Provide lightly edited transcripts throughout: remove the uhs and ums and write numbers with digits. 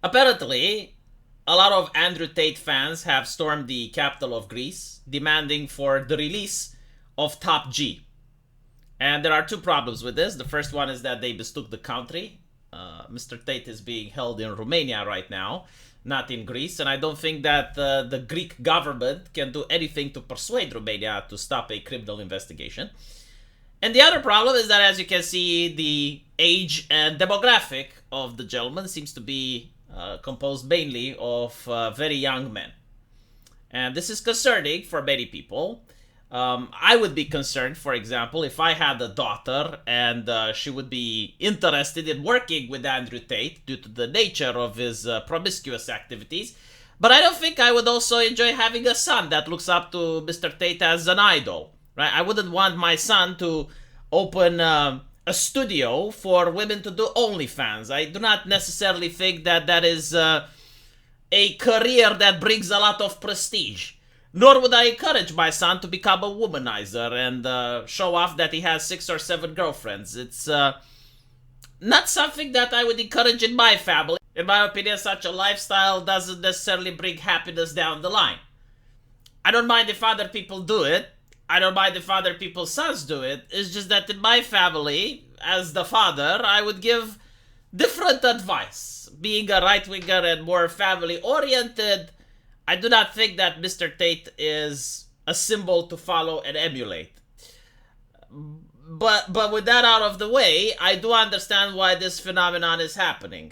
Apparently, a lot of Andrew Tate fans have stormed the capital of Greece, demanding for the release of Top G. And there are two problems with this. The first one is that they mistook the country. Mr. Tate is being held in Romania right now, not in Greece. And I don't think that the Greek government can do anything to persuade Romania to stop a criminal investigation. And the other problem is that, as you can see, the age and demographic of the gentleman seems to be composed mainly of very young men. And this is concerning for many people. I would be concerned, for example, if I had a daughter and she would be interested in working with Andrew Tate due to the nature of his promiscuous activities. But I don't think I would also enjoy having a son that looks up to Mr. Tate as an idol. Right? I wouldn't want my son to open a studio for women to do OnlyFans. I do not necessarily think that that is a career that brings a lot of prestige. Nor would I encourage my son to become a womanizer and show off that he has 6 or 7 girlfriends. It's not something that I would encourage in my family. In my opinion, such a lifestyle doesn't necessarily bring happiness down the line. I don't mind if other people do it. I don't mind if other people's sons do it. It's just that in my family, as the father, I would give different advice. Being a right-winger and more family-oriented, I do not think that Mr. Tate is a symbol to follow and emulate. But with that out of the way, I do understand why this phenomenon is happening.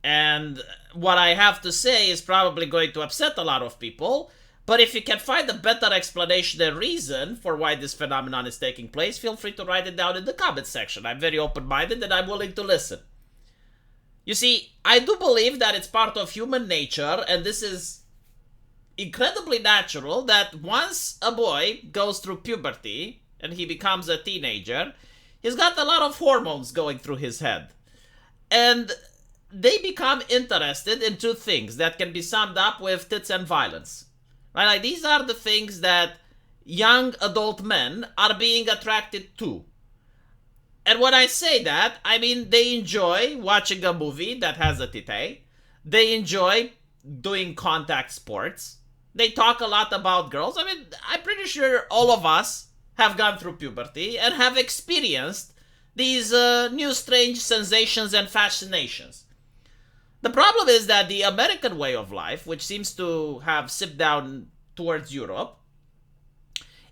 And what I have to say is probably going to upset a lot of people. But if you can find a better explanation and reason for why this phenomenon is taking place, feel free to write it down in the comments section. I'm very open-minded and I'm willing to listen. You see, I do believe that it's part of human nature, and this is incredibly natural, that once a boy goes through puberty and he becomes a teenager, he's got a lot of hormones going through his head. And they become interested in two things that can be summed up with tits and violence. Right? Like, these are the things that young adult men are being attracted to. And when I say that, I mean they enjoy watching a movie that has a titty. They enjoy doing contact sports. They talk a lot about girls. I mean, I'm pretty sure all of us have gone through puberty and have experienced these new strange sensations and fascinations. The problem is that the American way of life, which seems to have sipped down towards Europe,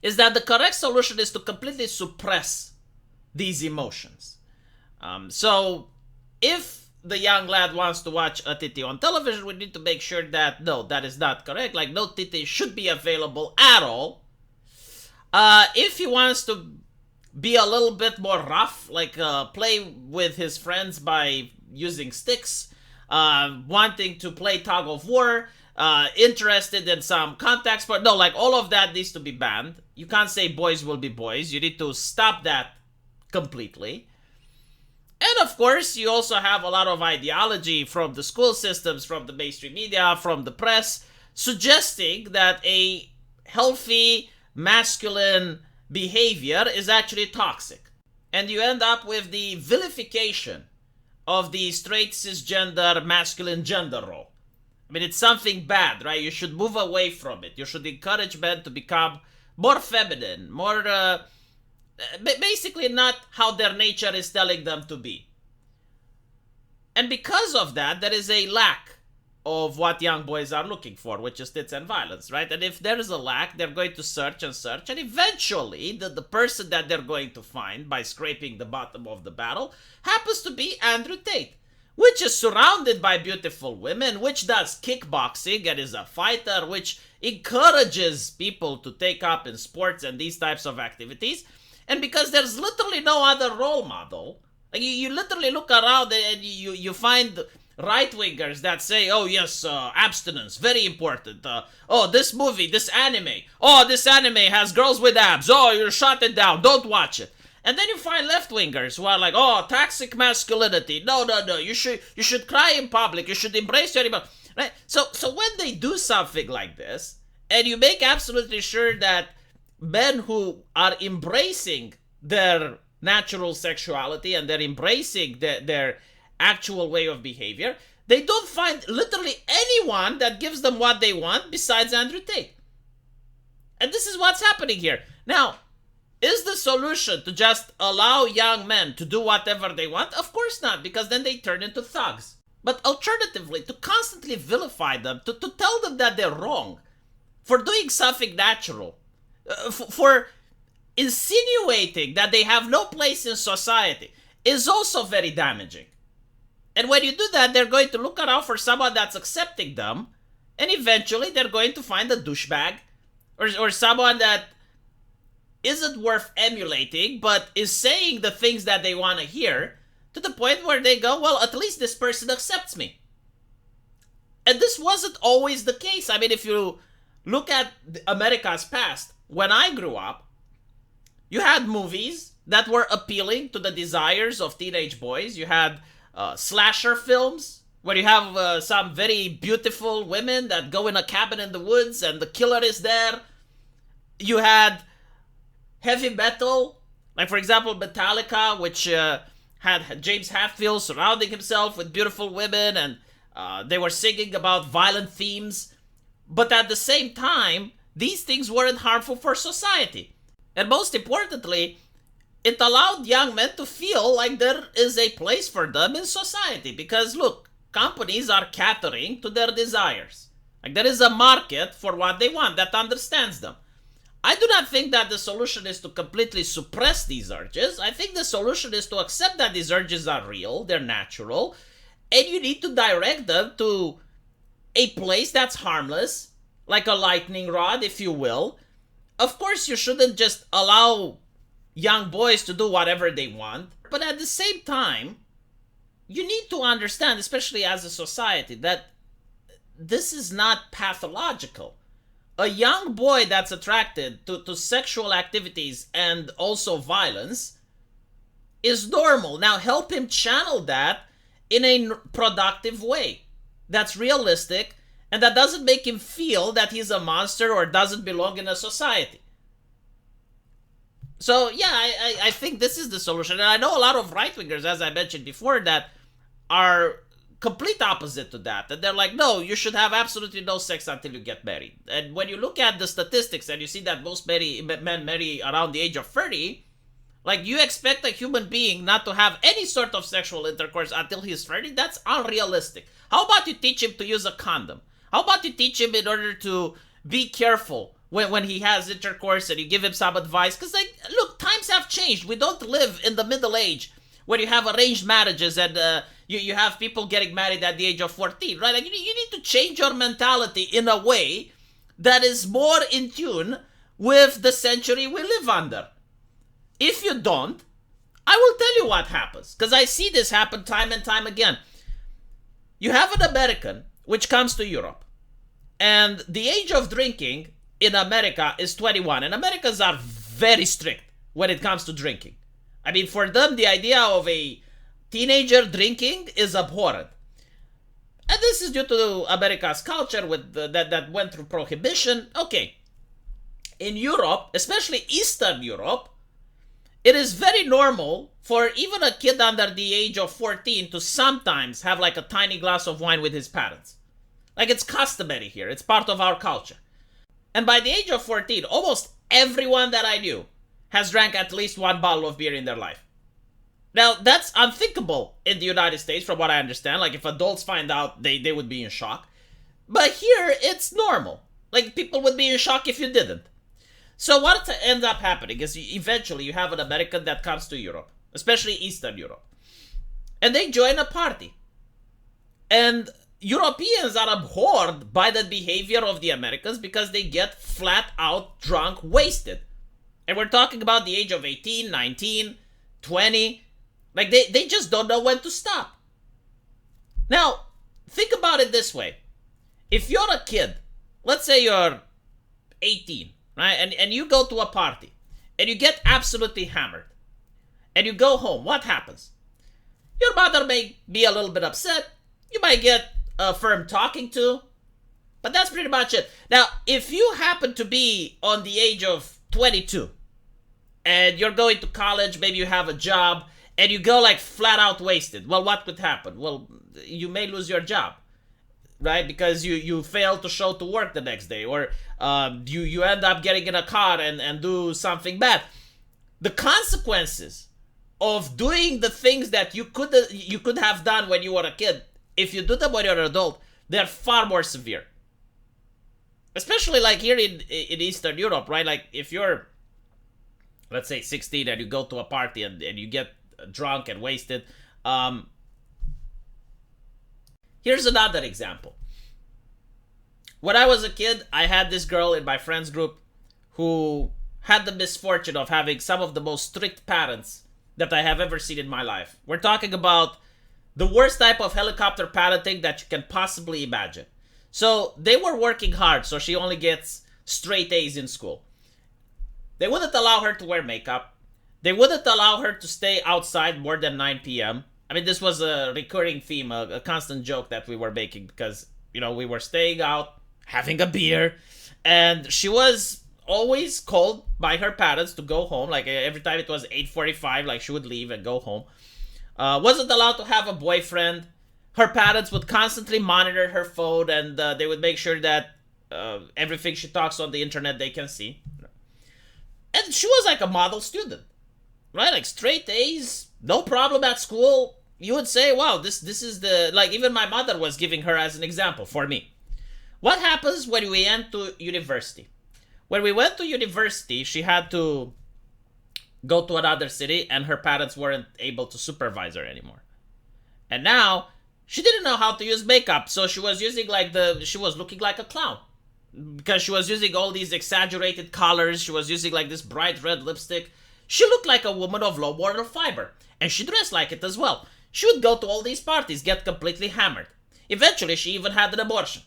is that the correct solution is to completely suppress these emotions. So if the young lad wants to watch a titty on television, we need to make sure that, no, that is not correct. Like, no titty should be available at all. If he wants to be a little bit more rough, like play with his friends by using sticks, wanting to play tug of war, interested in some contact sport. No, like, all of that needs to be banned. You can't say boys will be boys. You need to stop that completely. And of course, you also have a lot of ideology from the school systems, from the mainstream media, from the press, suggesting that a healthy masculine behavior is actually toxic. And you end up with the vilification of the straight cisgender masculine gender role. I mean, it's something bad, right? You should move away from it. You should encourage men to become more feminine, more, basically not how their nature is telling them to be. And because of that, there is a lack of what young boys are looking for, which is tits and violence, right? And if there is a lack, they're going to search and search, and eventually the person that they're going to find by scraping the bottom of the barrel happens to be Andrew Tate, which is surrounded by beautiful women, which does kickboxing and is a fighter, which encourages people to take up in sports and these types of activities. And because there's literally no other role model, like you literally look around and you find right-wingers that say, oh yes, abstinence, very important. Oh, this movie, this anime. Oh, this anime has girls with abs. Oh, you shut it down. Don't watch it. And then you find left-wingers who are like, oh, toxic masculinity. No. You should cry in public. You should embrace your emotions. Right? So when they do something like this, and you make absolutely sure that men who are embracing their natural sexuality and they're embracing their actual way of behavior, They don't find literally anyone that gives them what they want besides Andrew Tate. And this is what's happening here. Now, is the solution to just allow young men to do whatever they want? Of course not, because then they turn into thugs. But alternatively, to constantly vilify them, to tell them that they're wrong for doing something natural, for insinuating that they have no place in society, is also very damaging. And when you do that, they're going to look around for someone that's accepting them, and eventually they're going to find a douchebag or someone that isn't worth emulating, but is saying the things that they want to hear, to the point where they go, well, at least this person accepts me. And this wasn't always the case. I mean, if you look at America's past, when I grew up, you had movies that were appealing to the desires of teenage boys. You had slasher films, where you have some very beautiful women that go in a cabin in the woods and the killer is there. You had heavy metal, like for example Metallica, which had James Hetfield surrounding himself with beautiful women, and they were singing about violent themes. But at the same time, these things weren't harmful for society. And most importantly, it allowed young men to feel like there is a place for them in society. Because look, companies are catering to their desires. Like there is a market for what they want that understands them. I do not think that the solution is to completely suppress these urges. I think the solution is to accept that these urges are real, they're natural, and you need to direct them to a place that's harmless, like a lightning rod, if you will. Of course, you shouldn't just allow young boys to do whatever they want, but at the same time, you need to understand, especially as a society, that this is not pathological. A young boy that's attracted to sexual activities and also violence is normal. Now help him channel that in a productive way that's realistic and that doesn't make him feel that he's a monster or doesn't belong in a society. So yeah, I think this is the solution. And I know a lot of right-wingers, as I mentioned before, that are complete opposite to that. And they're like, no, you should have absolutely no sex until you get married. And when you look at the statistics and you see that most men marry around the age of 30, like you expect a human being not to have any sort of sexual intercourse until he's 30? That's unrealistic. How about you teach him to use a condom? How about you teach him in order to be careful when he has intercourse, and you give him some advice? Because, like, look, times have changed. We don't live in the Middle Age where you have arranged marriages and you have people getting married at the age of 14, right? Like, you need to change your mentality in a way that is more in tune with the century we live under. If you don't, I will tell you what happens, because I see this happen time and time again. You have an American which comes to Europe, and the age of drinking in America is 21, and Americans are very strict when it comes to drinking. I mean, for them, the idea of a teenager drinking is abhorrent. And this is due to America's culture with that went through prohibition. Okay, in Europe, especially Eastern Europe, it is very normal for even a kid under the age of 14 to sometimes have like a tiny glass of wine with his parents. Like, it's customary here. It's part of our culture. And by the age of 14, almost everyone that I knew has drank at least one bottle of beer in their life. Now, that's unthinkable in the United States, from what I understand. Like, if adults find out, they would be in shock. But here, it's normal. Like, people would be in shock if you didn't. So what ends up happening is eventually you have an American that comes to Europe, especially Eastern Europe, and they join a party. And Europeans are abhorred by the behavior of the Americans because they get flat out drunk, wasted. And we're talking about the age of 18, 19, 20. Like, they just don't know when to stop. Now, think about it this way. If you're a kid, let's say you're 18, right? And you go to a party and you get absolutely hammered and you go home, what happens? Your mother may be a little bit upset. You might get a firm talking to, but that's pretty much it. Now, if you happen to be on the age of 22 and you're going to college, maybe you have a job, and you go like flat out wasted, well, what could happen? Well, you may lose your job, right? Because you fail to show to work the next day, or you end up getting in a car and do something bad. The consequences of doing the things that you could have done when you were a kid, if you do them when you're an adult, they're far more severe. Especially like here in Eastern Europe, right? Like if you're, let's say, 16 and you go to a party and you get drunk and wasted. Here's another example. When I was a kid, I had this girl in my friends group who had the misfortune of having some of the most strict parents that I have ever seen in my life. We're talking about the worst type of helicopter parenting that you can possibly imagine. So they were working hard, so she only gets straight A's in school. They wouldn't allow her to wear makeup. They wouldn't allow her to stay outside more than 9 p.m. I mean, this was a recurring theme, a constant joke that we were making because, we were staying out, having a beer, and she was always called by her parents to go home. Like every time it was 8:45, like she would leave and go home. Wasn't allowed to have a boyfriend. Her parents would constantly monitor her phone, and they would make sure that everything she talks on the internet they can see. And she was like a model student, right? Like straight A's, no problem at school. You would say, wow, this is the, like even my mother was giving her as an example for me. What happens when we went to university? When we went to university, she had to go to another city and her parents weren't able to supervise her anymore. And now she didn't know how to use makeup, so she was using she was looking like a clown. Because she was using all these exaggerated colors, she was using like this bright red lipstick. She looked like a woman of low moral fiber, and she dressed like it as well. She would go to all these parties, get completely hammered. Eventually, she even had an abortion.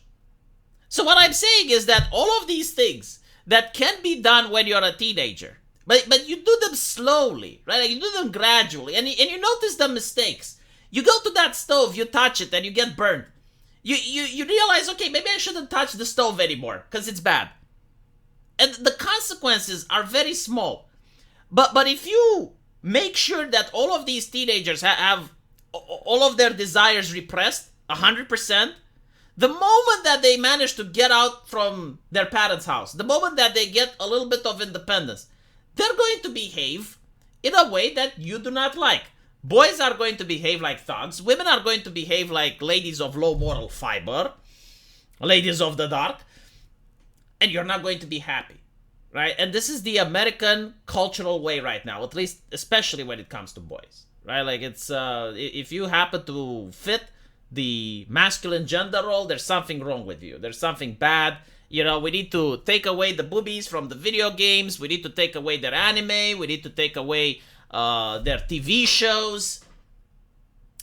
So what I'm saying is that all of these things that can be done when you're a teenager, but you do them slowly, right? Like you do them gradually, and you notice the mistakes. You go to that stove, you touch it, and you get burned. You realize, okay, maybe I shouldn't touch the stove anymore because it's bad. And the consequences are very small. But if you make sure that all of these teenagers have all of their desires repressed 100%, the moment that they manage to get out from their parents' house, the moment that they get a little bit of independence, they're going to behave in a way that you do not like. Boys are going to behave like thugs. Women are going to behave like ladies of low moral fiber, ladies of the dark, and you're not going to be happy, right? And this is the American cultural way right now, at least, especially when it comes to boys, right? Like it's, if you happen to fit the masculine gender role, there's something wrong with you. There's something bad. We need to take away the boobies from the video games. We need to take away their anime. We need to take away their TV shows.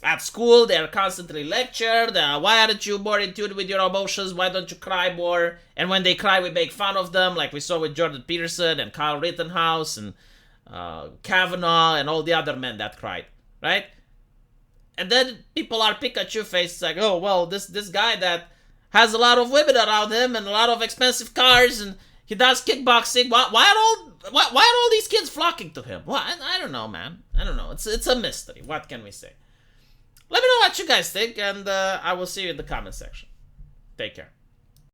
At school, they are constantly lectured. Why aren't you more in tune with your emotions? Why don't you cry more? And when they cry, we make fun of them, like we saw with Jordan Peterson and Kyle Rittenhouse and Kavanaugh and all the other men that cried, right? And then people are Pikachu faced, like, oh, well, this guy that has a lot of women around him and a lot of expensive cars and he does kickboxing. Why are all these kids flocking to him? Well, I don't know, man. I don't know. It's a mystery. What can we say? Let me know what you guys think, and I will see you in the comment section. Take care.